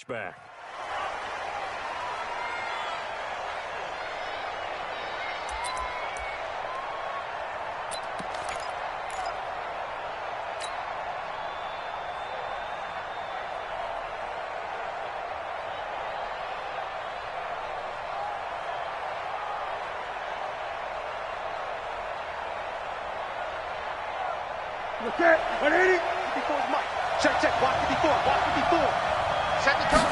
Back. Okay, 180. 54 is Mike. Check, block 54, block 54. Second cover.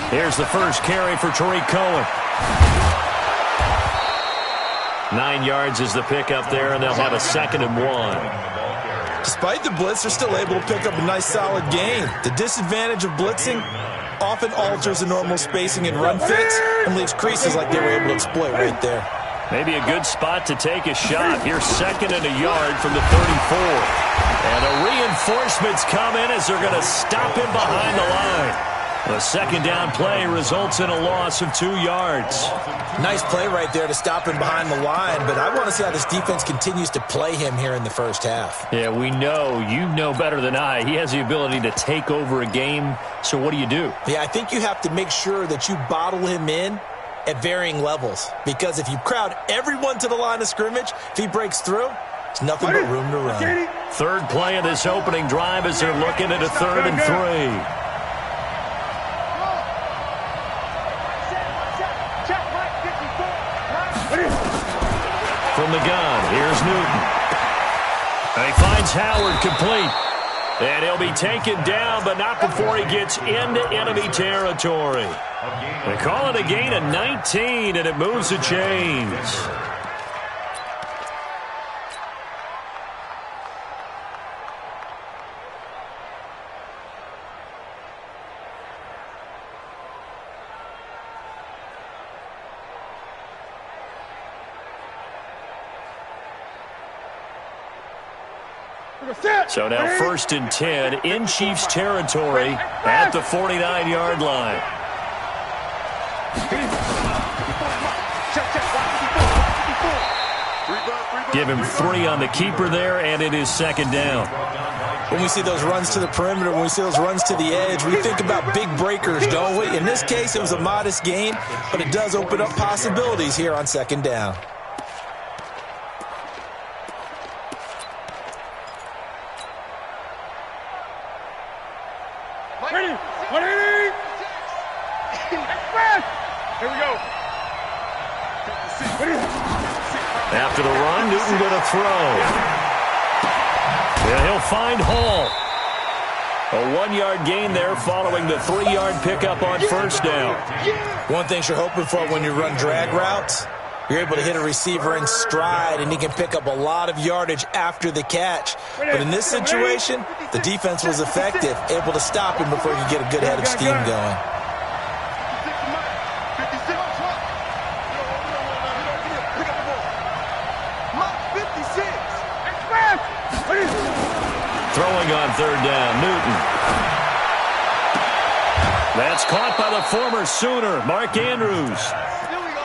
Here's the first carry for Tariq Cohen. 9 yards is the pickup there, and they'll have a 2nd and 1. Despite the blitz, they're still able to pick up a nice solid gain. The disadvantage of blitzing often alters the normal spacing and run fits and leaves creases like they were able to exploit right there. Maybe a good spot to take a shot. Here's 2nd and a yard from the 34. And the reinforcements come in as they're going to stop him behind the line. The 2nd down play results in a loss of 2 yards. Nice play right there to stop him behind the line, but I want to see how this defense continues to play him here in the first half. Yeah, we know. You know better than I. He has the ability to take over a game, so what do you do? Yeah, I think you have to make sure that you bottle him in at varying levels, because if you crowd everyone to the line of scrimmage, if he breaks through, there's nothing but room to run. Third play of this opening drive as they're looking at a 3rd and 3. From the gun, here's Newton. And he finds Howard complete. And he'll be taken down, but not before he gets into enemy territory. They call it a gain of 19, and it moves the chains. So now 1st and 10 in Chiefs territory at the 49-yard line. Give him 3 on the keeper there, and it is 2nd down. When we see those runs to the perimeter, when we see those runs to the edge, we think about big breakers, don't we? In this case, it was a modest gain, but it does open up possibilities here on 2nd down. Ready, 180. Here we go. After the run, Newton going to throw. And he'll find Hall. A 1-yard gain there following the 3-yard pickup on 1st down. One thing you're hoping for when you run drag routes, you're able to hit a receiver in stride, and he can pick up a lot of yardage after the catch. But in this situation, the defense was effective, able to stop him before he could get a good head of steam going. Throwing on 3rd down, Newton. That's caught by the former Sooner, Mark Andrews.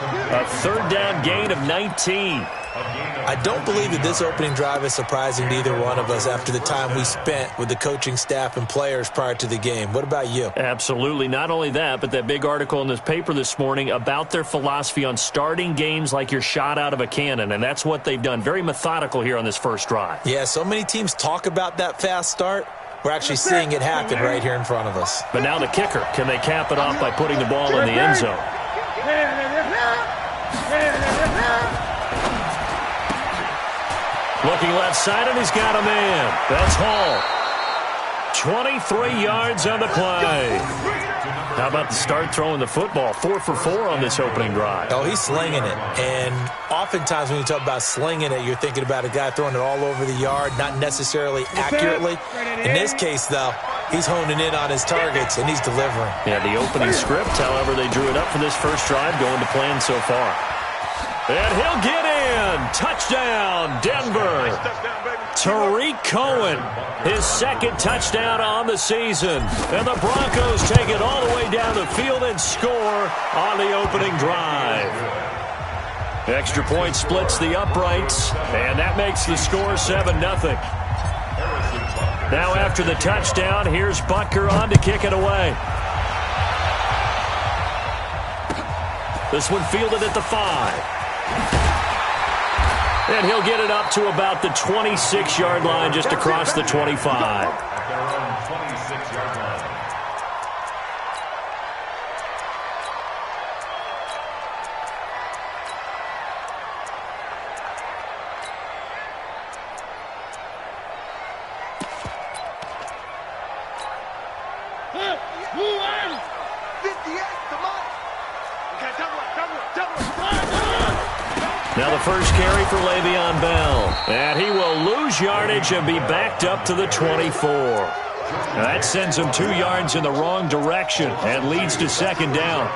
A 3rd down gain of 19. I don't believe that this opening drive is surprising to either one of us after the time we spent with the coaching staff and players prior to the game. What about you? Absolutely. Not only that, but that big article in this paper this morning about their philosophy on starting games like you're shot out of a cannon, and that's what they've done. Very methodical here on this first drive. Yeah, so many teams talk about that fast start. We're actually seeing it happen right here in front of us. But now the kicker. Can they cap it off by putting the ball in the end zone? Looking left side, and he's got a man. That's Hall. 23 yards on the play. How about the start throwing the football? 4 for 4 on this opening drive. Oh, he's slinging it. And oftentimes when you talk about slinging it, you're thinking about a guy throwing it all over the yard, not necessarily accurately. In this case, though, he's honing in on his targets, and he's delivering. Yeah, the opening script, however, they drew it up for this first drive, going to plan so far. And he'll get in. Touchdown, Denver. Tariq Cohen, his 2nd touchdown on the season. And the Broncos take it all the way down the field and score on the opening drive. Extra point splits the uprights, and that makes the score 7-0. Now after the touchdown, here's Butker on to kick it away. This one fielded at the 5. And he'll get it up to about the 26-yard line, just across the 25. Now the first carry for Le'Veon Bell. And he will lose yardage and be backed up to the 24. Now that sends him 2 yards in the wrong direction and leads to second down.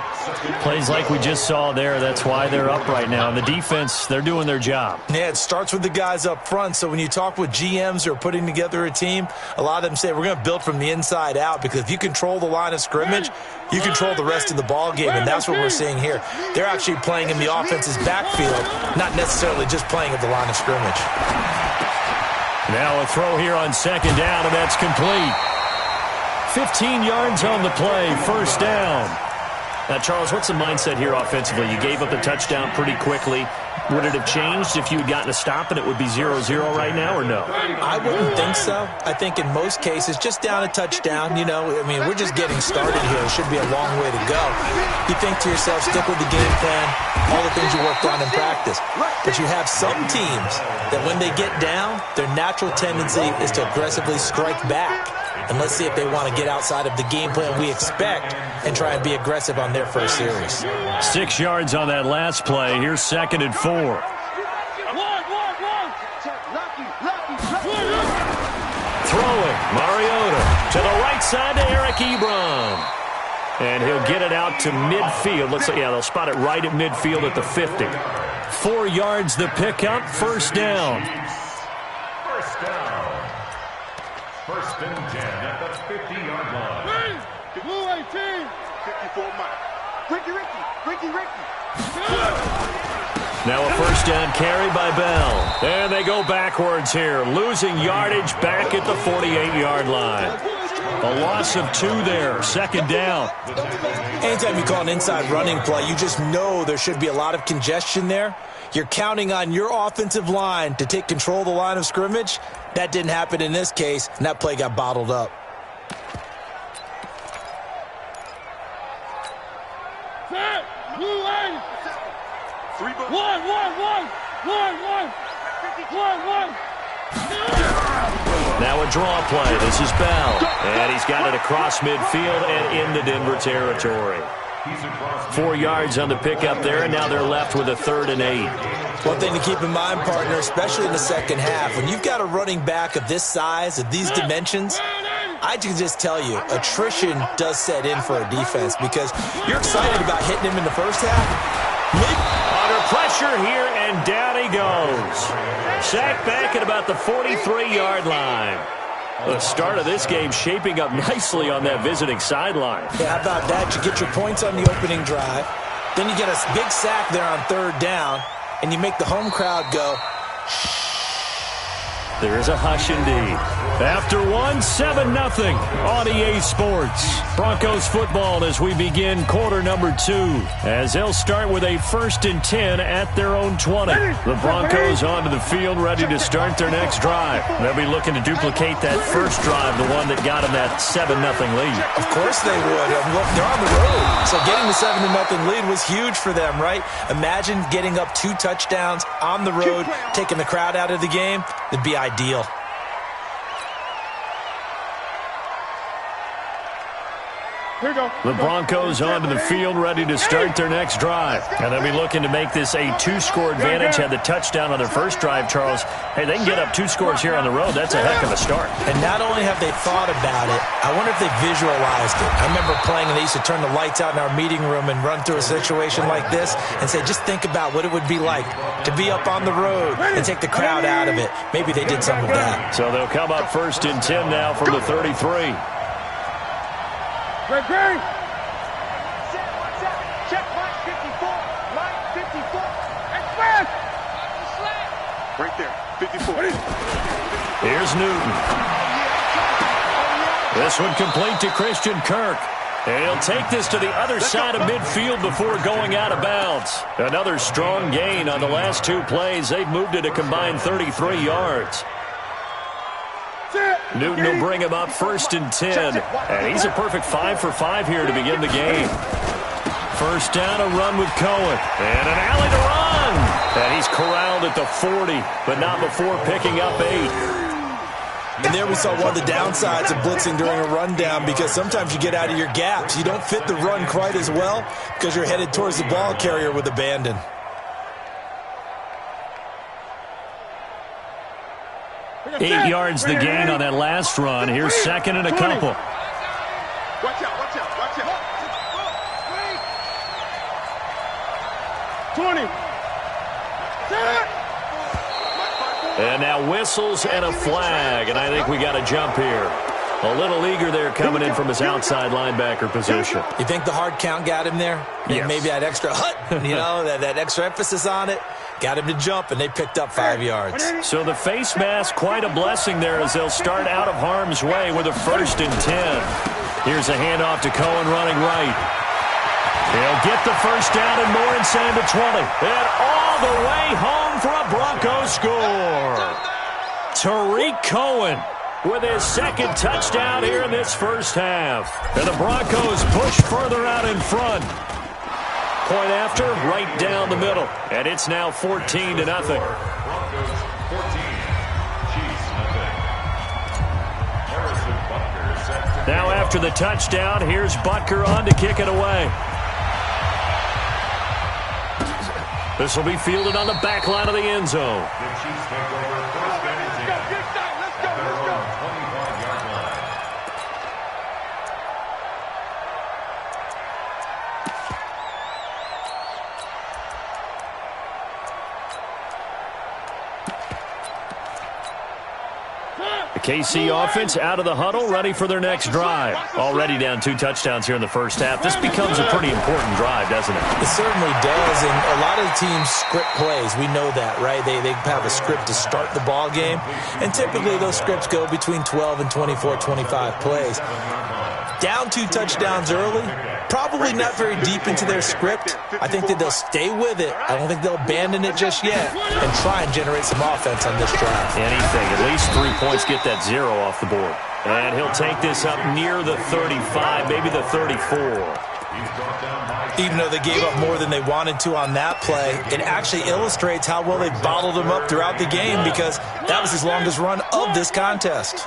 Plays like we just saw there. That's why they're up right now. And the defense, they're doing their job. Yeah, it starts with the guys up front. So when you talk with GMs who are putting together a team, a lot of them say we're going to build from the inside out, because if you control the line of scrimmage, you control the rest of the ball game, and that's what we're seeing here. They're actually playing in the offense's backfield, not necessarily just playing at the line of scrimmage. Now a throw here on second down, and that's complete. 15 yards on the play, first down. Now, Charles, what's the mindset here offensively? You gave up the touchdown pretty quickly. Would it have changed if you had gotten a stop and it would be 0-0 right now, or no? I wouldn't think so. I think in most cases, just down a touchdown, we're just getting started here. It should be a long way to go. You think to yourself, stick with the game plan, all the things you worked on in practice. But you have some teams that when they get down, their natural tendency is to aggressively strike back. And let's see if they want to get outside of the game plan we expect and try and be aggressive on their first series. 6 yards on that last play. Here's 2nd and 4. Throwing, Mariota to the right side to Eric Ebron. And he'll get it out to midfield. Looks like, they'll spot it right at midfield at the 50. 4 yards the pickup, first down. First and 10 at the 50-yard line. Blue 18. 54 Mike. Ricky. Now a first down carry by Bell. And they go backwards here, losing yardage back at the 48-yard line. A loss of 2 there, second down. Anytime you call an inside running play, you just know there should be a lot of congestion there. You're counting on your offensive line to take control of the line of scrimmage. That didn't happen in this case, and that play got bottled up. Now a draw play. This is Bell. And he's got it across midfield and into Denver territory. 4 yards on the pickup there, and now they're left with a 3rd and 8. One thing to keep in mind, partner, especially in the second half, when you've got a running back of this size, of these dimensions, I can just tell you, attrition does set in for a defense, because you're excited about hitting him in the first half. Under pressure here, and down he goes. Sacked back at about the 43-yard line. The start of this game shaping up nicely on that visiting sideline. Yeah, how about that? You get your points on the opening drive. Then you get a big sack there on 3rd down, and you make the home crowd go, shh. There is a hush indeed. After 7-0 on EA Sports. Broncos football as we begin quarter number 2. As they'll start with a 1st and 10 at their own 20. The Broncos onto the field ready to start their next drive. They'll be looking to duplicate that first drive, the one that got them that 7-0 lead. Of course they would. Look, they're on the road. So getting the 7-0 lead was huge for them, right? Imagine getting up 2 touchdowns on the road, taking the crowd out of the game. It'd be ideal. Here we go. The Broncos onto the field ready to start their next drive. And they'll be looking to make this a 2-score advantage. Had the touchdown on their first drive, Charles. Hey, they can get up 2 scores here on the road. That's a heck of a start. And not only have they thought about it, I wonder if they visualized it. I remember playing, and they used to turn the lights out in our meeting room and run through a situation like this and say, just think about what it would be like to be up on the road and take the crowd out of it. Maybe they did some of that. So they'll come up 1st and 10 now from the 33. Great. Check line 54. Line 54. Express. Right there. 54. Here's Newton. This one complete to Christian Kirk. And he'll take this to the other side of midfield before going out of bounds. Another strong gain on the last two plays. They've moved it a combined 33 yards. Newton will bring him up 1st and 10. And he's a perfect 5 for 5 here to begin the game. First down, a run with Cohen. And an alley to run. And he's corralled at the 40, but not before picking up 8. And there we saw one of the downsides of blitzing during a rundown, because sometimes you get out of your gaps. You don't fit the run quite as well because you're headed towards the ball carrier with abandon. Eight yards the gain on that last run. Here's second and a couple. Watch out, watch out, watch out. 20. And now whistles and a flag, and I think we got a jump here. A little eager there coming in from his outside linebacker position. You think the hard count got him there? Yes. Maybe that extra that extra emphasis on it got him to jump, and they picked up 5 yards. So the face mask, quite a blessing there as they'll start out of harm's way with a 1st and 10. Here's a handoff to Cohen running right. He'll get the first down and more inside the 20. And all the way home for a Broncos score. Tariq Cohen with his second touchdown here in this first half. And the Broncos push further out in front. Point after, right down the middle. And it's now 14-0. Broncos 14, Chiefs nothing. Harrison Butker set to Now after the touchdown, here's Butker on to kick it away. This will be fielded on the back line of the end zone. The Chiefs take over 1st and 10. At their own 25-yard line. The KC offense out of the huddle, ready for their next drive. Already down 2 touchdowns here in the first half. This becomes a pretty important drive, doesn't it? It certainly does, and a lot of teams script plays. We know that, right? They have a script to start the ball game, and typically those scripts go between 12 and 24, 25 plays. Down 2 touchdowns early, probably not very deep into their script. I think that they'll stay with it. I don't think they'll abandon it just yet and try and generate some offense on this drive. Anything, at least 3 points, get that 0 off the board. And he'll take this up near the 35, maybe the 34. Even though they gave up more than they wanted to on that play, it actually illustrates how well they bottled him up throughout the game, because that was his longest run of this contest.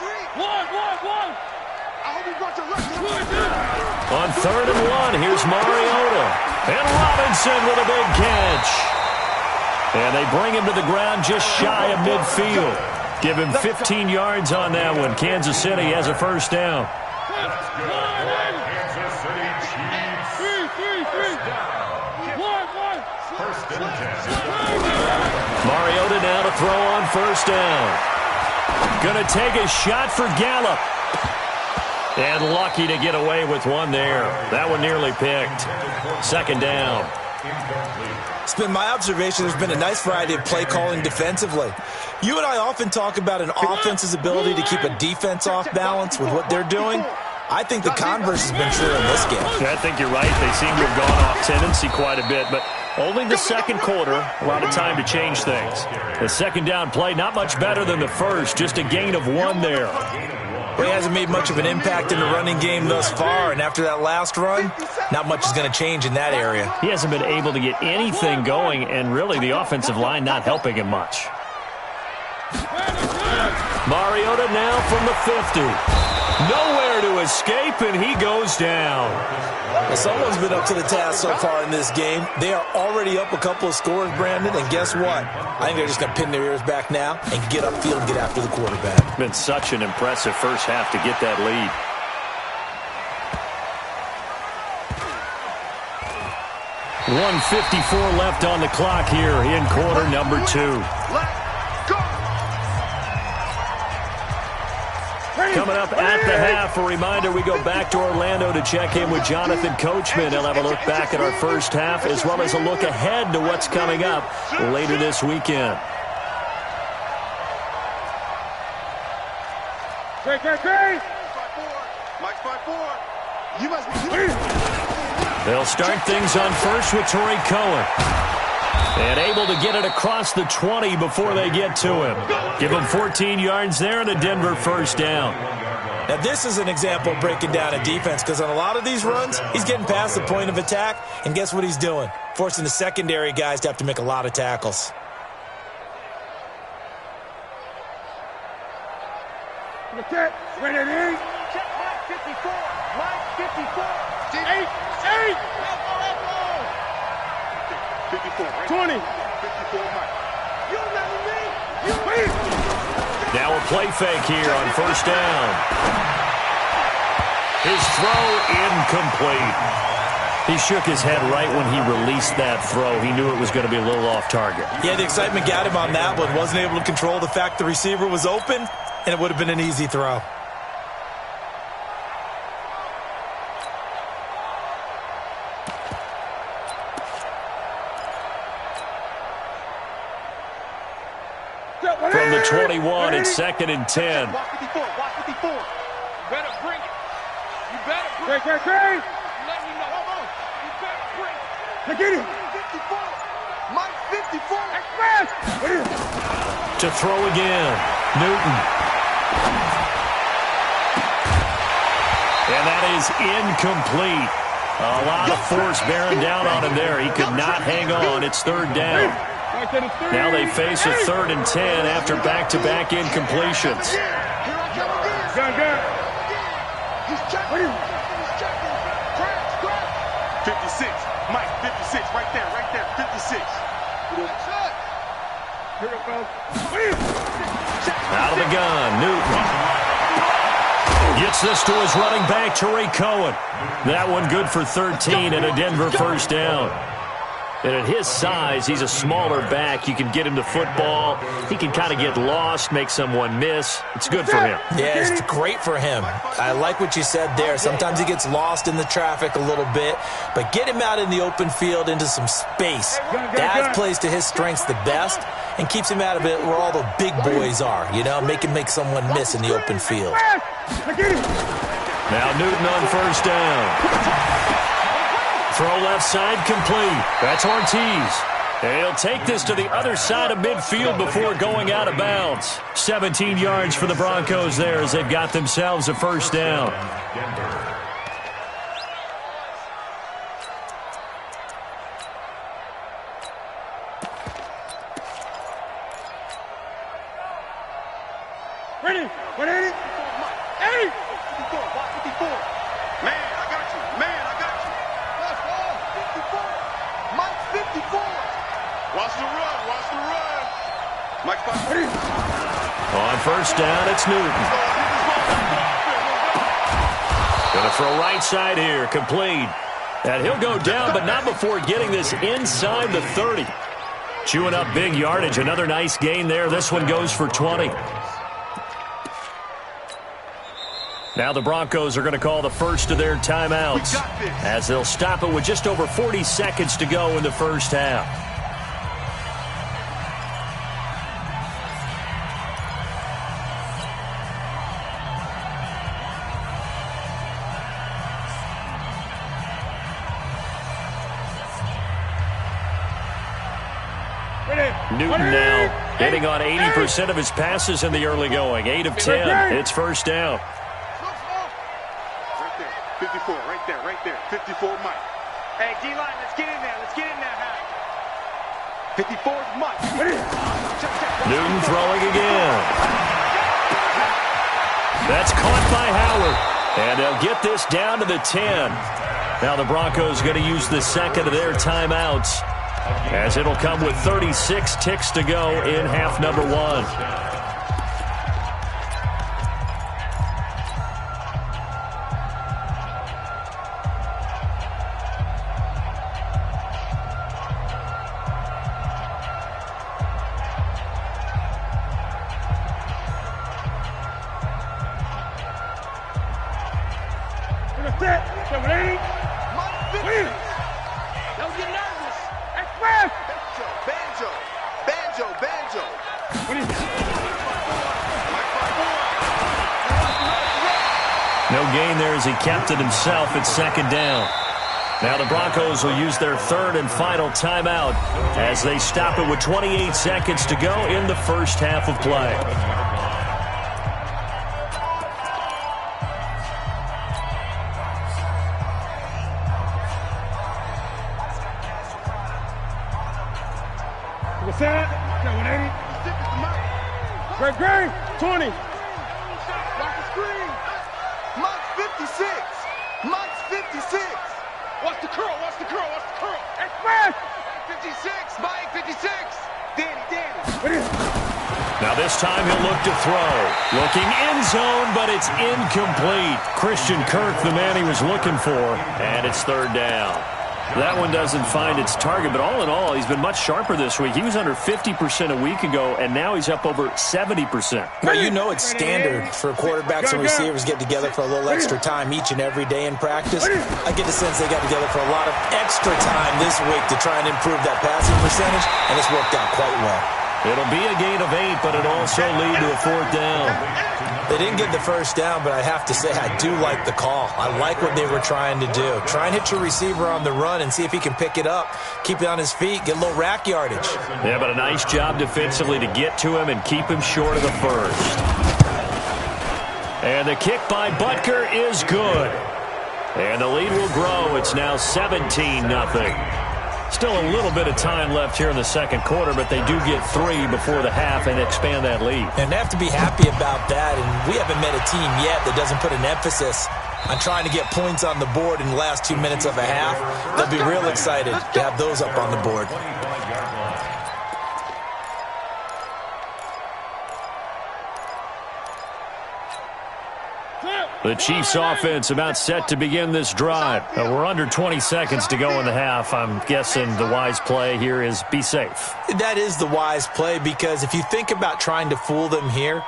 On 3rd and 1, here's Mariota. And Robinson with a big catch. And they bring him to the ground just shy of midfield. Give him 15 yards on that one. Kansas City has a first down. Let's go for Kansas City Chiefs. First down. 1st and 10. Mariota now to throw on first down. Gonna take a shot for Gallup. And lucky to get away with one there. That one nearly picked. 2nd down. It's been my observation there's been a nice variety of play calling defensively. You and I often talk about an offense's ability to keep a defense off balance with what they're doing. I think the converse has been true in this game. I think you're right. They seem to have gone off tendency quite a bit, but only the 2nd quarter, a lot of time to change things. The 2nd down play, not much better than the first, just a gain of 1 there. Well, he hasn't made much of an impact in the running game thus far, and after that last run, not much is going to change in that area. He hasn't been able to get anything going, and really the offensive line not helping him much. Mariota now from the 50. Nowhere to escape, and he goes down. Well, someone's been up to the task so far in this game. They are already up a couple of scores, Brandon, and guess what? I think they're just going to pin their ears back now and get upfield and get after the quarterback. Been such an impressive first half to get that lead. .154 left on the clock here in quarter number 2. Coming up at the half, a reminder, we go back to Orlando to check in with Jonathan Coachman. He'll have a look back at our first half as well as a look ahead to what's coming up later this weekend. 5-4. You must be. They'll start things on first with Tariq Cohen. And able to get it across the 20 before they get to him. Give him 14 yards there and a Denver first down. Now, this is an example of breaking down a defense because on a lot of these runs, he's getting past the point of attack, and guess what he's doing? Forcing the secondary guys to have to make a lot of tackles. Check. Ready to eight. Check. Mike 54. Mike 54. 8. 54. 20. 54. Mike. You remember me? You win. Now a play fake here on first down. His throw incomplete. He shook his head right when he released that throw. He knew it was going to be a little off target. Yeah, the excitement got him on that one. Wasn't able to control the fact the receiver was open, and it would have been an easy throw. From the 21, it's 2nd and 10. Watch 54. Watch 54. You better bring it. You better bring it. Great. Let me know. Come on. You better bring it. Now get it. 54. Mike 54. Express. To throw again. Newton. And that is incomplete. A lot of force bearing down on him there. He could not hang on. It's 3rd down. Now they face a 3rd and 10 after back-to-back incompletions. Gun. He's checking. 56. Mike, 56. Right there. 56. Here it goes. Out of the gun, Newton. Gets this to his running back, Tariq Cohen. That one good for 13 and a Denver first down. And at his size, he's a smaller back. You can get him to football. He can kind of get lost, make someone miss. It's good for him. Yeah, it's great for him. I like what you said there. Sometimes he gets lost in the traffic a little bit, but get him out in the open field into some space. That plays to his strengths the best and keeps him out of it where all the big boys are, you know, make someone miss in the open field. Now Newton on first down. Throw left side complete. That's Ortiz. And he'll take this to the other side of midfield before going out of bounds. 17 yards for the Broncos there as they've got themselves a first down. Ready? 180. 80. 54. Watch 54. Man, I got you. Let's go. 54. Mike 54. Watch the run. Mike 5. On first down, it's Newton. Going to throw right side here, complete. And he'll go down, but not before getting this inside the 30. Chewing up big yardage. Another nice gain there. This one goes for 20. Now the Broncos are going to call the first of their timeouts as they'll stop it with just over 40 seconds to go in the first half. Newton now hitting on 80% of his passes in the early going. 8 of 10. It's first down. 54, right there. 54, Mike. Hey, D-line, let's get in there. High. 54 is Mike. Newton throwing again. That's caught by Howard. And they'll get this down to the 10. Now the Broncos going to use the second of their timeouts, as it'll come with 36 ticks to go in half number 1. gain there as he kept it himself at second down. Now the Broncos will use their third and final timeout as they stop it with 28 seconds to go in the first half of play. What's that? 180. Great. 20. Watch the screen. Mike's 56. Mike's 56. Watch the curl. Express. 56. Mike 56. Danny. Now this time he'll look to throw. Looking end zone, but it's incomplete. Christian Kirk, the man he was looking for, and it's third down. That one doesn't find its target, but all in all, he's been much sharper this week. He was under 50% a week ago, and now he's up over 70%. Well, you know it's standard for quarterbacks and receivers get together for a little extra time each and every day in practice. I get the sense they got together for a lot of extra time this week to try and improve that passing percentage, and it's worked out quite well. It'll be a gain of 8, but it'll also lead to a fourth down. They didn't get the first down, but I have to say I do like the call. I like what they were trying to do. Try and hit your receiver on the run and see if he can pick it up, keep it on his feet, get a little rack yardage. Yeah, but a nice job defensively to get to him and keep him short of the first. And the kick by Butker is good. And the lead will grow. It's now 17-0. Still a little bit of time left here in the second quarter, but they do get 3 before the half and expand that lead. And they have to be happy about that, and we haven't met a team yet that doesn't put an emphasis on trying to get points on the board in the last 2 minutes of a half. They'll be real excited to have those up on the board. The Chiefs offense about set to begin this drive. We're under 20 seconds to go in the half. I'm guessing the wise play here is be safe. That is the wise play, because if you think about trying to fool them here,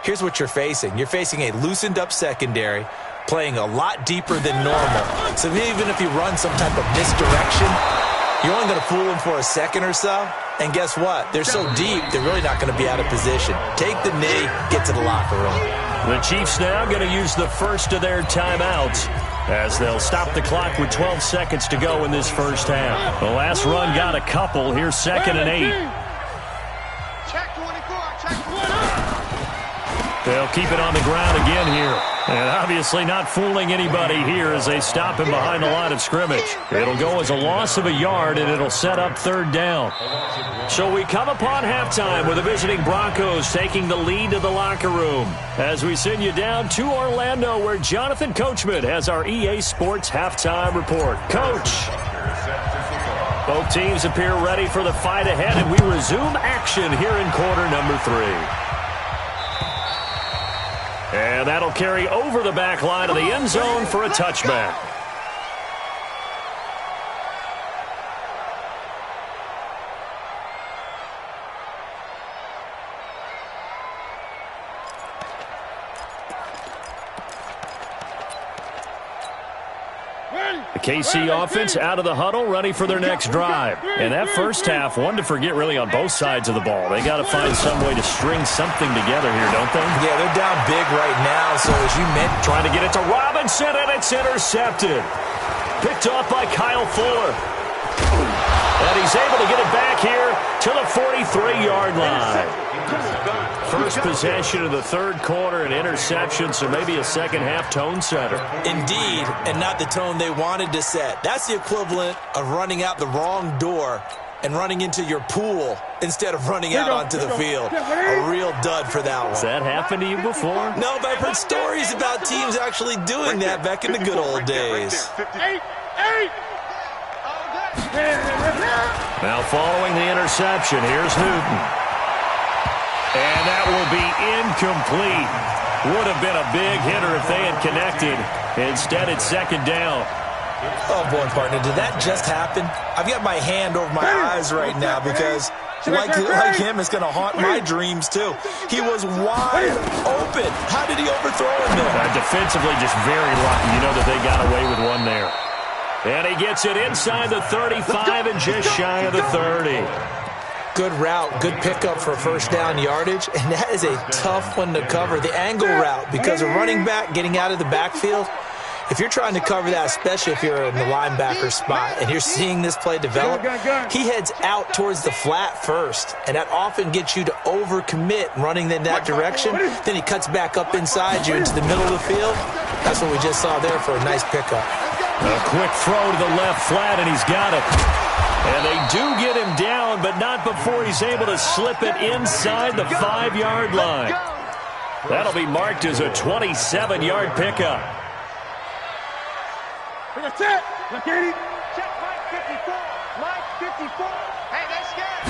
here's what you're facing. You're facing a loosened up secondary, playing a lot deeper than normal. So even if you run some type of misdirection, you're only going to fool them for a second or so. And guess what? They're so deep, they're really not going to be out of position. Take the knee, get to the locker room. The Chiefs now going to use the first of their timeouts as they'll stop the clock with 12 seconds to go in this first half. The last run got a couple. Here's 2nd and 8. Check 24. Check 20. They'll keep it on the ground again here. And obviously not fooling anybody here as they stop him behind the line of scrimmage. It'll go as a loss of a yard, and it'll set up third down. So we come upon halftime with the visiting Broncos taking the lead to the locker room as we send you down to Orlando, where Jonathan Coachman has our EA Sports halftime report. Coach. Both teams appear ready for the fight ahead, and we resume action here in quarter number 3. And that'll carry over the back line of the end zone for a touchback. The KC offense out of the huddle, ready for their next drive. And that first half, one to forget really on both sides of the ball. They got to find some way to string something together here, don't they? Yeah, they're down big right now, so as you mentioned, trying to get it to Robinson, and it's intercepted. Picked off by Kyle Fuller. And he's able to get it back here to the 43-yard line. First possession of the third quarter, an interception, so maybe a second-half tone setter. Indeed, and not the tone they wanted to set. That's the equivalent of running out the wrong door and running into your pool instead of running out onto the field. A real dud for that one. Has that happened to you before? No, but I've heard stories about teams actually doing that back in the good old days. Now following the interception, here's Newton. And that will be incomplete. Would have been a big hitter if they had connected. Instead, it's second down. Oh, boy, partner, did that just happen? I've got my hand over my eyes right now because, like him, it's going to haunt my dreams, too. He was wide open. How did he overthrow him there? Defensively, just very lucky. You know that they got away with one there. And he gets it inside the 35 and just shy of the 30. Good route, good pickup for first down yardage, and that is a tough one to cover, the angle route, because a running back getting out of the backfield, if you're trying to cover that, especially if you're in the linebacker spot and you're seeing this play develop, he heads out towards the flat first, and that often gets you to overcommit running in that direction. Then he cuts back up inside you into the middle of the field. That's what we just saw there for a nice pickup. A quick throw to the left flat, and he's got it. And they do get him down, but not before he's able to slip it inside the 5-yard line. That'll be marked as a 27-yard pickup. That's it. Look at him. Check Mike 54. Mike 54. Hey, that's good.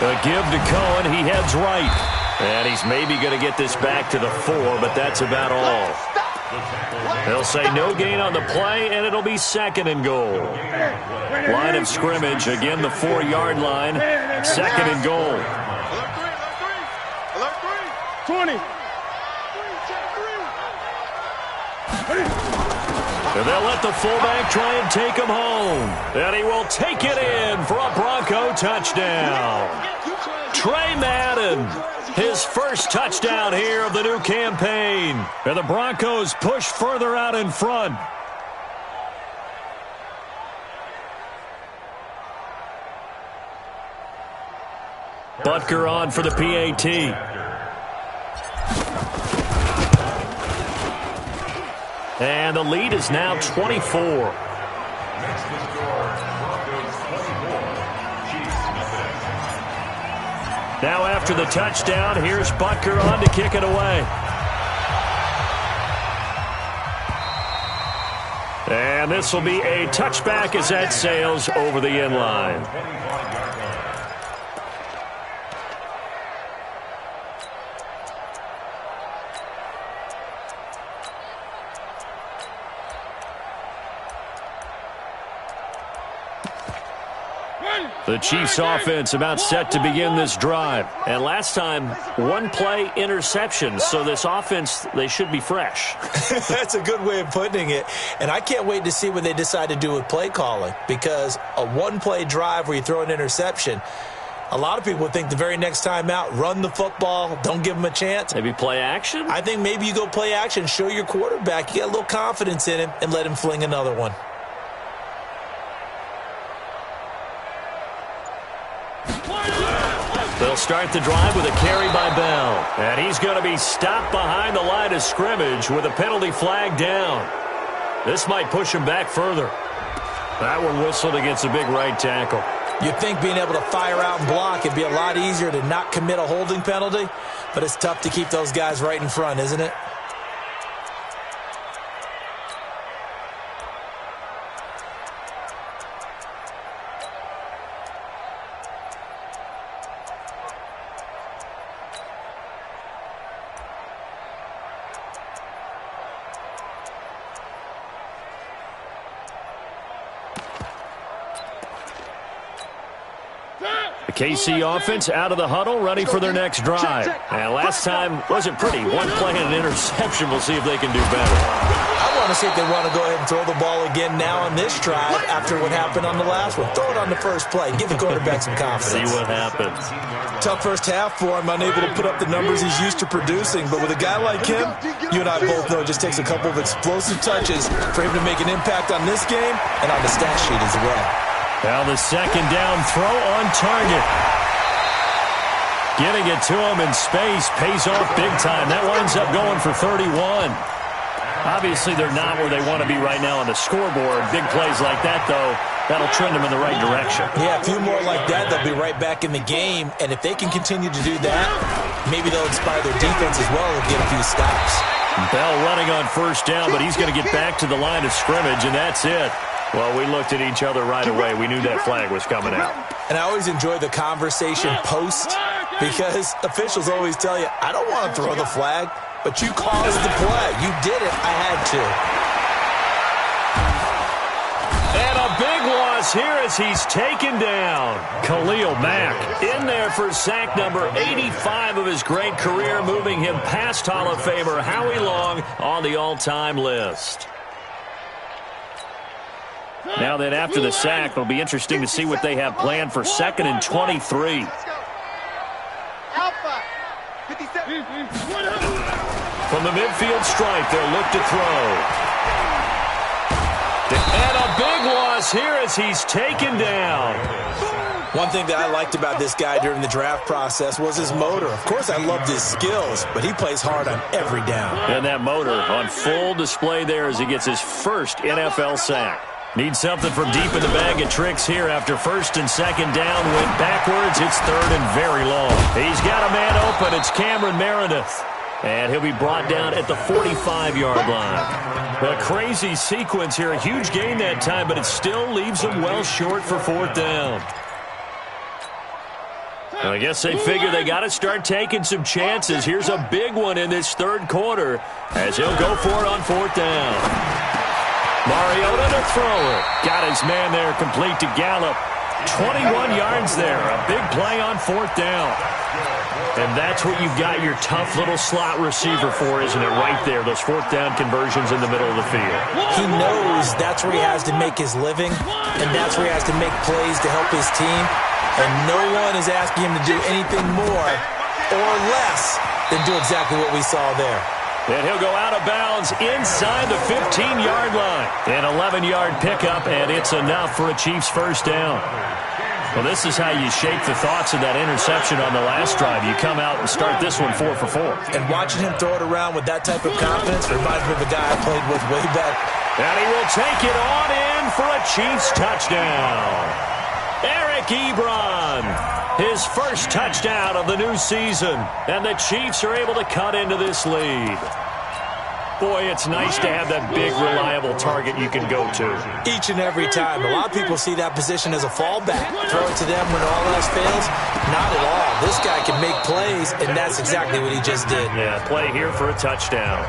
A give to Cohen. He heads right. And he's maybe going to get this back to the 4, but that's about all. They'll say no gain on the play, and it'll be 2nd and goal. Line of scrimmage, again the 4-yard line, 2nd and goal. Alert 3. 20. And they'll let the fullback try and take him home. And he will take it in for a Bronco touchdown. Trey Madden, his first touchdown here of the new campaign. And the Broncos push further out in front. Butker on for the PAT. And the lead is now 24. Now after the touchdown, here's Butker on to kick it away. And this will be a touchback as that sails over the end line. The Chiefs offense about set to begin this drive. And last time, one play interception. So this offense, they should be fresh. That's a good way of putting it. And I can't wait to see what they decide to do with play calling. Because a one-play drive where you throw an interception, a lot of people would think the very next time out, run the football, don't give them a chance. Maybe play action? I think maybe you go play action, show your quarterback you got a little confidence in him, and let him fling another one. They'll start the drive with a carry by Bell. And he's going to be stopped behind the line of scrimmage with a penalty flag down. This might push him back further. That one whistled against a big right tackle. You'd think being able to fire out and block it'd be a lot easier to not commit a holding penalty, but it's tough to keep those guys right in front, isn't it? KC offense out of the huddle, ready for their next drive. And last time wasn't pretty. One play and an interception. We'll see if they can do better. I want to see if they want to go ahead and throw the ball again now on this drive after what happened on the last one. Throw it on the first play. Give the quarterback some confidence. See what happens. Tough first half for him, unable to put up the numbers he's used to producing. But with a guy like him, you and I both know it just takes a couple of explosive touches for him to make an impact on this game and on the stat sheet as well. Now the second down throw on target. Getting it to him in space pays off big time. That winds up going for 31. Obviously, they're not where they want to be right now on the scoreboard. Big plays like that, though, that'll trend them in the right direction. Yeah, a few more like that, they'll be right back in the game. And if they can continue to do that, maybe they'll inspire their defense as well and get a few stops. Bell running on first down, but he's going to get back to the line of scrimmage, and that's it. Well, we looked at each other right away. We knew that flag was coming out. And I always enjoy the conversation post because officials always tell you, I don't want to throw the flag, but you caused the play. You did it. I had to. And a big loss here as he's taken down. Khalil Mack in there for sack number 85 of his great career, moving him past Hall of Famer Howie Long on the all-time list. Now then, after the sack, it'll be interesting to see what they have planned for 2nd and 23. From the midfield stripe, they'll look to throw. And a big loss here as he's taken down. One thing that I liked about this guy during the draft process was his motor. Of course, I loved his skills, but he plays hard on every down. And that motor on full display there as he gets his first NFL sack. Needs something from deep in the bag of tricks here after 1st and 2nd down. Went backwards. It's 3rd and very long. He's got a man open. It's Cameron Meredith. And he'll be brought down at the 45-yard line. A crazy sequence here. A huge gain that time, but it still leaves him well short for 4th down. Well, I guess they figure they got to start taking some chances. Here's a big one in this 3rd quarter as he'll go for it on 4th down. Mariota to throw it. Got his man there complete to Gallup. 21 yards there. A big play on 4th down. And that's what you've got your tough little slot receiver for, isn't it? Right there, those 4th down conversions in the middle of the field. He knows that's where he has to make his living, and that's where he has to make plays to help his team. And no one is asking him to do anything more or less than do exactly what we saw there. And he'll go out of bounds inside the 15-yard line. An 11-yard pickup, and it's enough for a Chiefs 1st down. Well, this is how you shape the thoughts of that interception on the last drive. You come out and start this one 4 for 4. And watching him throw it around with that type of confidence reminds me of a guy I played with way back. And he will take it on in for a Chiefs touchdown. Eric Ebron, his first touchdown of the new season. And the Chiefs are able to cut into this lead. Boy, it's nice to have that big, reliable target you can go to. Each and every time. A lot of people see that position as a fallback. Throw it to them when all else fails. Not at all. This guy can make plays, and that's exactly what he just did. Yeah, play here for a touchdown.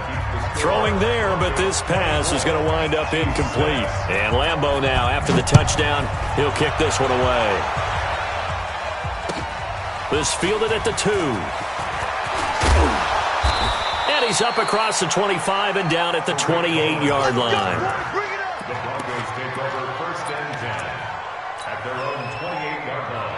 Throwing there, but this pass is going to wind up incomplete. And Lambeau now, after the touchdown, he'll kick this one away. This fielded at the 2. And he's up across the 25 and down at the 28-yard line. The Broncos take over 1st and 10 at their own 28-yard line.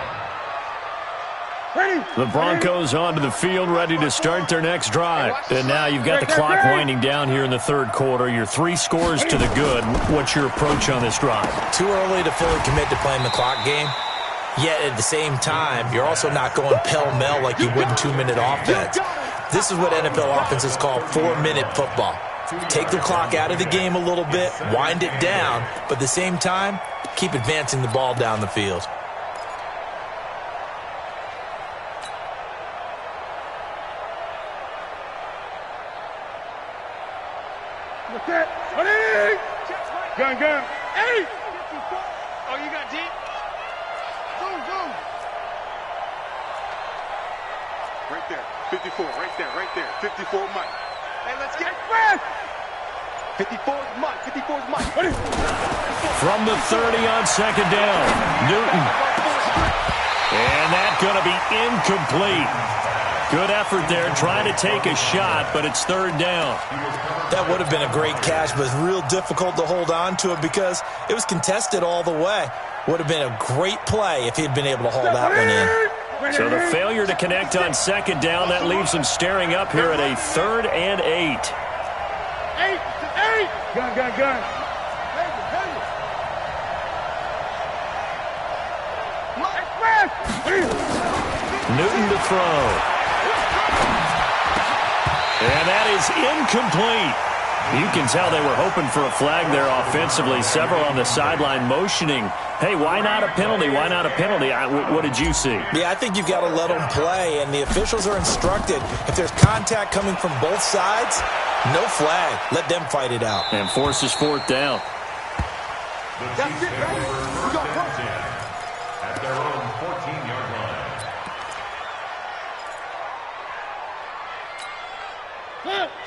The Broncos onto the field, ready to start their next drive. And now you've got the clock winding down here in the 3rd quarter. You're 3 scores to the good. What's your approach on this drive? Too early to fully commit to playing the clock game. Yet at the same time, you're also not going pell-mell like you would in 2-minute offense. This is what NFL offenses call 4-minute football. Take the clock out of the game a little bit, wind it down, but at the same time, keep advancing the ball down the field. Gun. Hey! Oh, you got deep? Zoom. Right there. 54, right there. 54 Mike. Hey, let's get it. 54 Mike. 54 Mike. From the 30 on 2nd down, Newton. And that's going to be incomplete. Good effort there, trying to take a shot, but it's 3rd down. That would have been a great catch, but it's real difficult to hold on to it because it was contested all the way. Would have been a great play if he'd been able to hold that one in. So the failure to connect on 2nd down, that leaves them staring up here at a 3rd and 8. 8. Gun. Newton to throw. And that is incomplete. You can tell they were hoping for a flag there offensively. Several on the sideline motioning, hey, why not a penalty? Why not a penalty? What did you see? Yeah, I think you've got to let them play, and the officials are instructed. If there's contact coming from both sides, no flag. Let them fight it out. And forces 4th down. The Chiefs take over 1st and 10 at their own 14-yard line.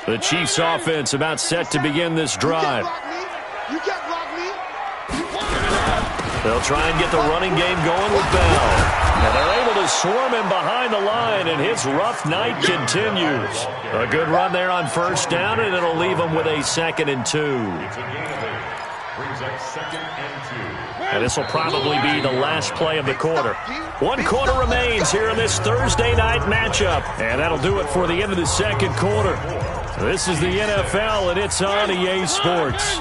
The Chiefs offense about set to begin this drive. You can't block me. They'll try and get the running game going with Bell. And they're able to swarm him behind the line, and his rough night continues. A good run there on 1st down, and it'll leave him with a 2nd and 2. Brings up 2nd and 2. And this will probably be the last play of the quarter. 1 quarter remains here in this Thursday night matchup. And that'll do it for the end of the 2nd quarter. This is the NFL, and it's on EA Sports.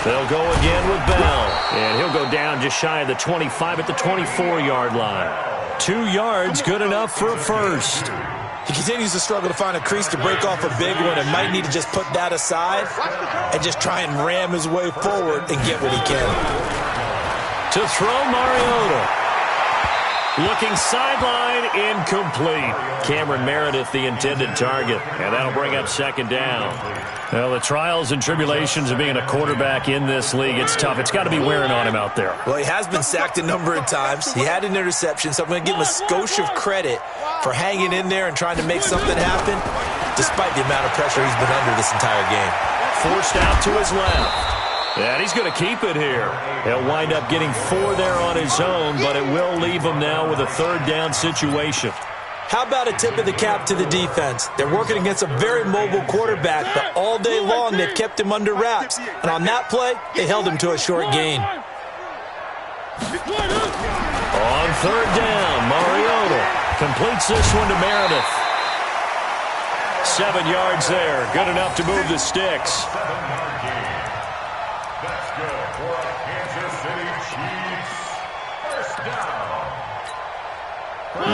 They'll go again with Bell. And he'll go down just shy of the 25 at the 24-yard line. 2 yards, good enough for a first. He continues to struggle to find a crease to break off a big one and might need to just put that aside and just try and ram his way forward and get what he can. To throw, Mariota. Looking sideline, incomplete. Cameron Meredith, the intended target. And that'll bring up 2nd down. Well, the trials and tribulations of being a quarterback in this league, it's tough. It's got to be wearing on him out there. Well, he has been sacked a number of times. He had an interception, so I'm going to give him a skosh of credit for hanging in there and trying to make something happen, despite the amount of pressure he's been under this entire game. Forced out to his left. And he's going to keep it here. He'll wind up getting 4 there on his own, but it will leave him now with a 3rd down situation. How about a tip of the cap to the defense? They're working against a very mobile quarterback, but all day long they've kept him under wraps. And on that play, they held him to a short gain. On 3rd down, Mariota completes this one to Meredith. 7 yards there, good enough to move the sticks. That's good for a Kansas City Chiefs first down.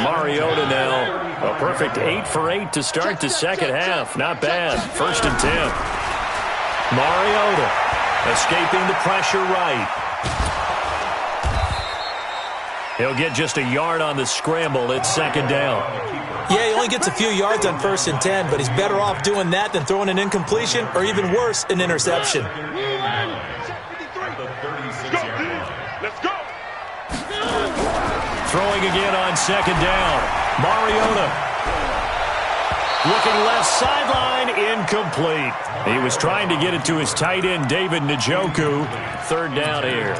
Mariota now, a perfect 8 for 8 to start the 2nd half. Not bad. 1st and 10. Mariota escaping the pressure right. He'll get just a yard on the scramble. It's 2nd down. Yeah, he only gets a few yards on 1st and 10, but he's better off doing that than throwing an incompletion or even worse, an interception. Let's go. Throwing again on 2nd down. Mariota looking left sideline, incomplete. He was trying to get it to his tight end, David Njoku. 3rd down here.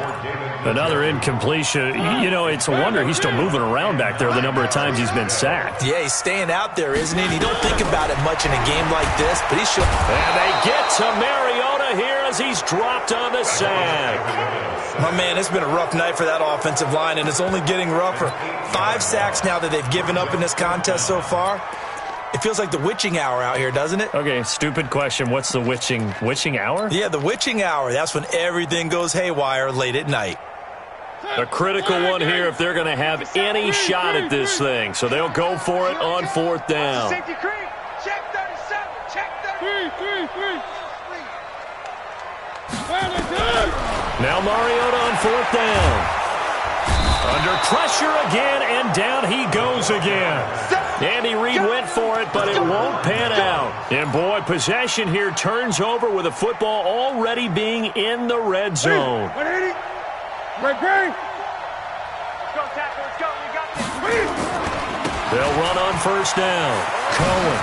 Another incompletion. You know, it's a wonder he's still moving around back there the number of times he's been sacked. Yeah, he's staying out there, isn't he? And you don't think about it much in a game like this, but he's sure. And they get to Mariota here as he's dropped on the sack. My man, it's been a rough night for that offensive line, and it's only getting rougher. 5 sacks now that they've given up in this contest so far. It feels like the witching hour out here, doesn't it? Okay, stupid question. What's the witching hour? Yeah, the witching hour. That's when everything goes haywire late at night. A critical one here if they're going to have any shot at this thing. So they'll go for it on 4th down. Safety creep. Check 37. Check 33. Now Mariota on 4th down. Under pressure again, and down he goes again. Andy Reid went for it, but it won't pan out. And, boy, possession here turns over with the football already being in the red zone. Let's go, tackle. Let's go. You got this. They'll run on 1st down. Cohen.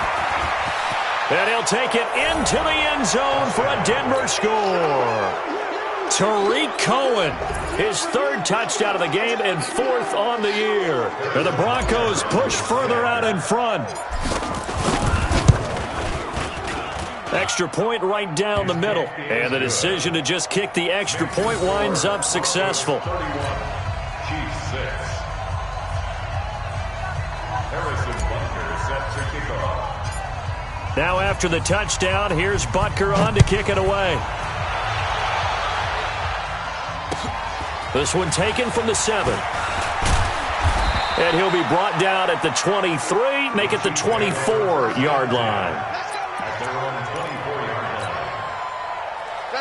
And he'll take it into the end zone for a Denver score. Tariq Cohen, his 3rd touchdown of the game and 4th on the year. And the Broncos push further out in front. Extra point right down the middle. And the decision to just kick the extra point winds up successful. 31, Chiefs 6. Harrison Butker set to kick off. Now after the touchdown, here's Butker on to kick it away. This one taken from the 7. And he'll be brought down at the 23, make it the 24-yard line.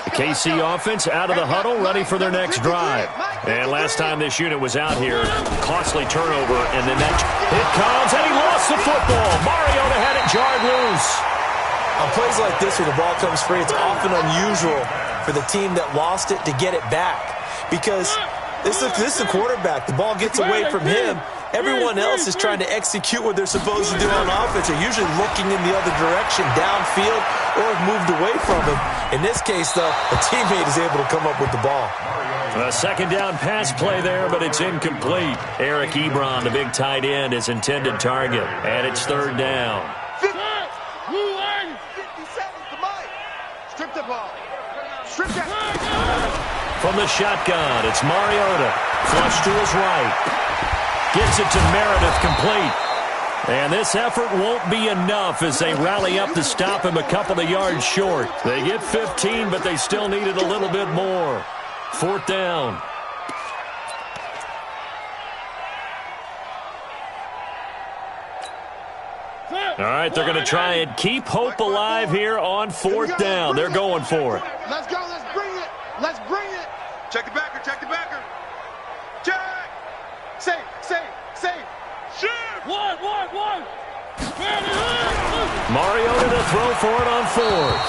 The KC offense out of the huddle, ready for their next drive. And last time this unit was out here, costly turnover, and then that it comes, and he lost the football. Mariota had it jarred loose. On plays like this where the ball comes free, it's often unusual for the team that lost it to get it back. Because this is a quarterback. The ball gets away from him. Everyone else is trying to execute what they're supposed to do on offense. They're usually looking in the other direction, downfield, or have moved away from him. In this case, though, a teammate is able to come up with the ball. A 2nd down pass play there, but it's incomplete. Eric Ebron, the big tight end, is intended target. And it's 3rd down. 50 seconds to Mike. Strip the ball. Strip that. From the shotgun, it's Mariota. Flush to his right. Gets it to Meredith, complete. And this effort won't be enough as they rally up to stop him a couple of yards short. They get 15, but they still needed a little bit more. 4th down. All right, they're going to try and keep hope alive here on 4th down. They're going for it. Let's go. Let's bring it. Let's bring it. Check the backer. Check the backer. Check. Safe. Shoot. One. Mariota to throw for it on 4th.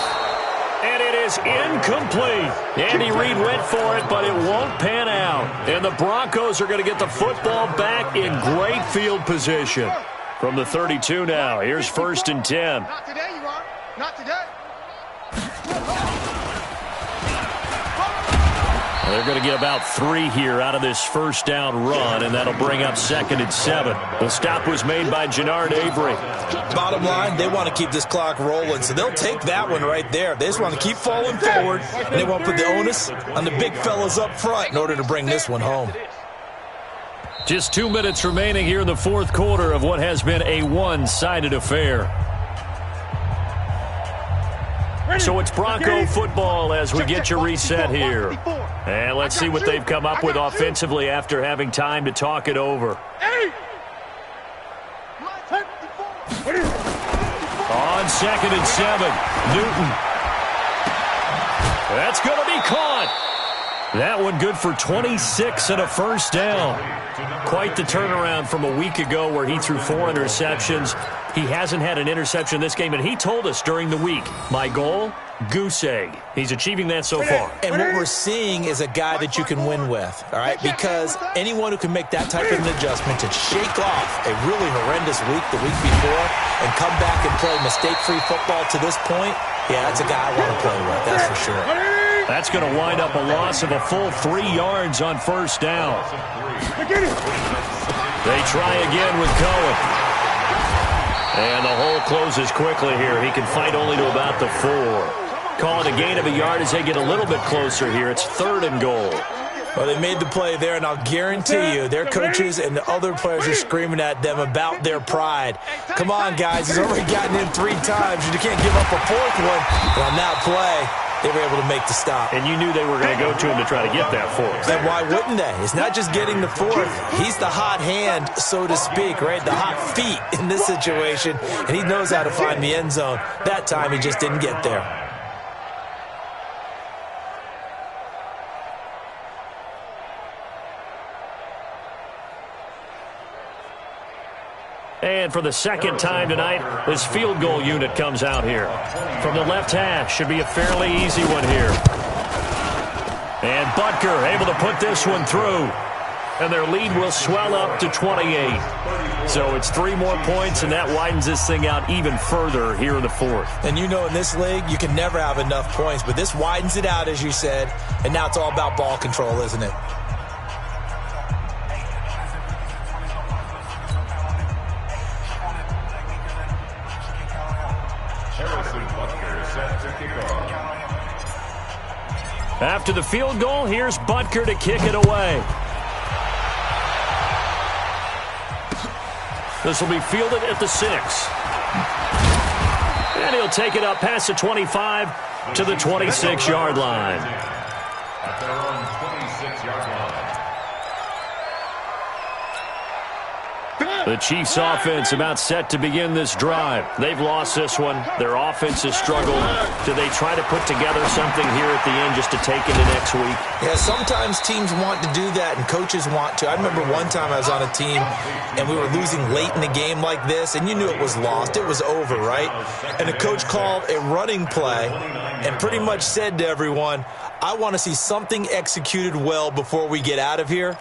And it is incomplete. Andy Reid went for it, but it won't pan out. And the Broncos are going to get the football back in great field position. From the 32 now, here's 1st and 10. Not today, you are. Not today. They're going to get about 3 here out of this 1st down run, and that'll bring up 2nd and 7. The stop was made by Jannard Avery. Bottom line, they want to keep this clock rolling, so they'll take that one right there. They just want to keep falling forward, and they want to put the onus on the big fellas up front in order to bring this one home. Just 2 minutes remaining here in the 4th quarter of what has been a one-sided affair. So it's Bronco football as we get your reset here. And let's see what they've come up with offensively after having time to talk it over. On 2nd and 7, Newton. That's going to be caught. That one good for 26 and a 1st down. Quite the turnaround from a week ago where he threw 4 interceptions. He hasn't had an interception this game, and he told us during the week, my goal, goose egg. He's achieving that so far. And what we're seeing is a guy that you can win with, all right? Because anyone who can make that type of an adjustment to shake off a really horrendous week the week before and come back and play mistake-free football to this point, yeah, that's a guy I want to play with, that's for sure. That's going to wind up a loss of a full 3 yards on 1st down. They try again with Cohen. And the hole closes quickly here. He can fight only to about the 4. Call it a gain of a yard as they get a little bit closer here. It's 3rd and goal. Well, they made the play there, and I'll guarantee you their coaches and the other players are screaming at them about their pride. Come on, guys. He's already gotten in 3 times. You can't give up a 4th one. But on that play, they were able to make the stop. And you knew they were going to go to him to try to get that 4th. And why wouldn't they? It's not just getting the 4th. He's the hot hand, so to speak, right? The hot feet in this situation. And he knows how to find the end zone. That time, he just didn't get there. And for the 2nd time tonight, this field goal unit comes out here. From the left hash, should be a fairly easy one here. And Butker able to put this one through. And their lead will swell up to 28. So it's 3 more points, and that widens this thing out even further here in the 4th. And you know in this league, you can never have enough points, but this widens it out, as you said. And now it's all about ball control, isn't it? After the field goal, here's Butker to kick it away. This will be fielded at the 6. And he'll take it up past the 25 to the 26-yard line. At their own 26-yard line. The Chiefs' offense about set to begin this drive. They've lost this one. Their offense has struggled. Do they try to put together something here at the end just to take into next week? Yeah, sometimes teams want to do that and coaches want to. I remember one time I was on a team and we were losing late in the game like this, and you knew it was lost. It was over, right? And the coach called a running play and pretty much said to everyone, I want to see something executed well before we get out of here.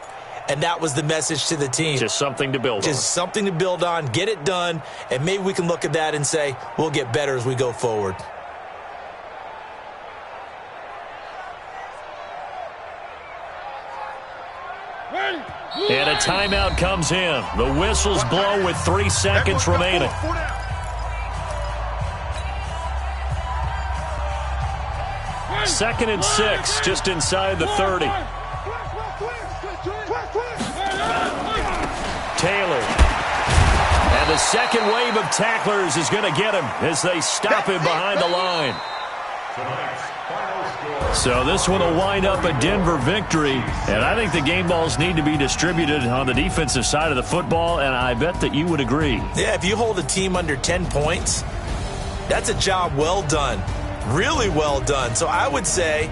And that was the message to the team. Just something to build on. Just something to build on, get it done, and maybe we can look at that and say, we'll get better as we go forward. And a timeout comes in. The whistles blow with 3 seconds remaining. 2nd and 6, just inside the 30. Taylor. And the second wave of tacklers is going to get him as they stop him behind the line. So this one will wind up a Denver victory, and I think the game balls need to be distributed on the defensive side of the football, and I bet that you would agree. Yeah, if you hold a team under 10 points, that's a job well done, really well done. So I would say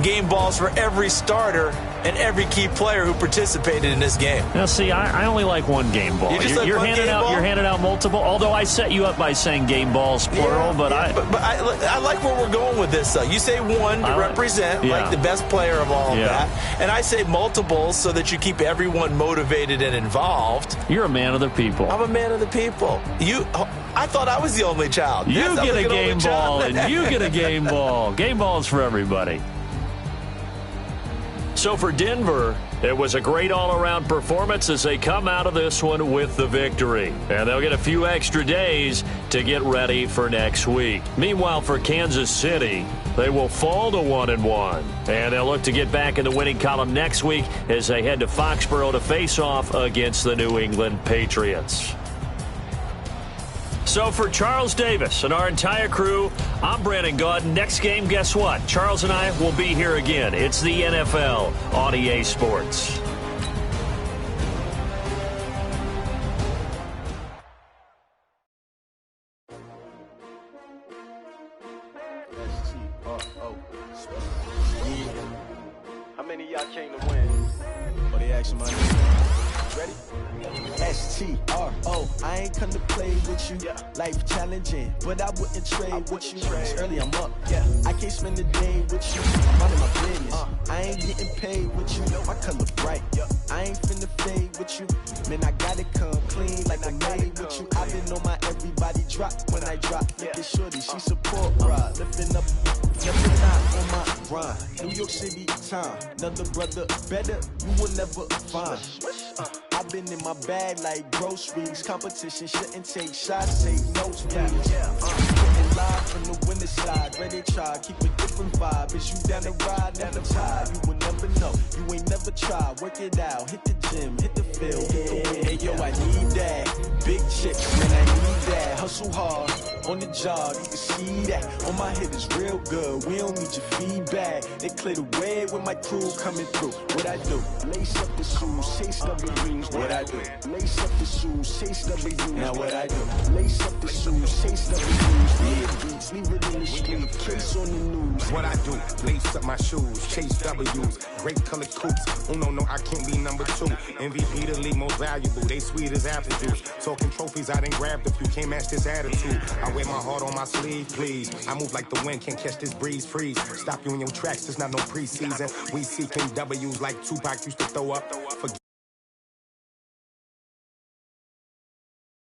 game balls for every starter and every key player who participated in this game. Now, see, I only like one game ball. You're handing out multiple, although I set you up by saying game balls, plural. But I like where we're going with this, though. You say one to represent, like the best player of all of that. And I say multiples so that you keep everyone motivated and involved. You're a man of the people. I'm a man of the people. I thought I was the only child. You get a game ball, and you get a game ball. Game balls for everybody. So for Denver, it was a great all-around performance as they come out of this one with the victory. And they'll get a few extra days to get ready for next week. Meanwhile, for Kansas City, they will fall to 1-1. And they'll look to get back in the winning column next week as they head to Foxborough to face off against the New England Patriots. So for Charles Davis and our entire crew, I'm Brandon Gaudin. Next game, guess what? Charles and I will be here again. It's the NFL on EA Sports. How many of y'all came to win? But they asking my name. Ready? S-T-R-O, I ain't come to play with you. Life challenging, but I wouldn't trade with you. It's early, I'm up. I can't spend the day with you. I'm running my business. I ain't getting paid with you. My color bright. I ain't finna fade with you. Man, I gotta come clean like I made with you. I've been on my everybody drop when I drop. Look at shorty, she support ride. Lifting up, never not on my grind. New York City time. Another brother better, you will never find. I've been in my bag like groceries. Competition shouldn't take shots, take notes, please. Getting live from the winner side. Ready to try, keep a different vibe. Is you down the ride, never tired. You will never know, you ain't never tried. Work it out, hit the gym, hit the field, hit the win. Hey yo, I need that. Big chips, man, I need that. Hustle hard, on the job, you can see that. On my hit is real good, we don't need your feedback. They clear the way with my crew coming through. What I do? Lace up the shoes, chase W's. What I do? Lace up the shoes, chase W's. Now what I do? Lace up the shoes, chase W's. Yeah, beats, leave it in the street, case on the news. What I do? Lace up my shoes, chase W's. Great colored coops. Oh no, I can't be number 2. MVP the league most valuable. They sweet as apple juice. Talking trophies, I done grabbed a few. Can't match this attitude. I wear my heart on my sleeve, please. I move like the wind, can't catch this breeze, freeze. Stop you in your tracks, there's not no preseason. We seeking W's like Tupac used to throw up. Forget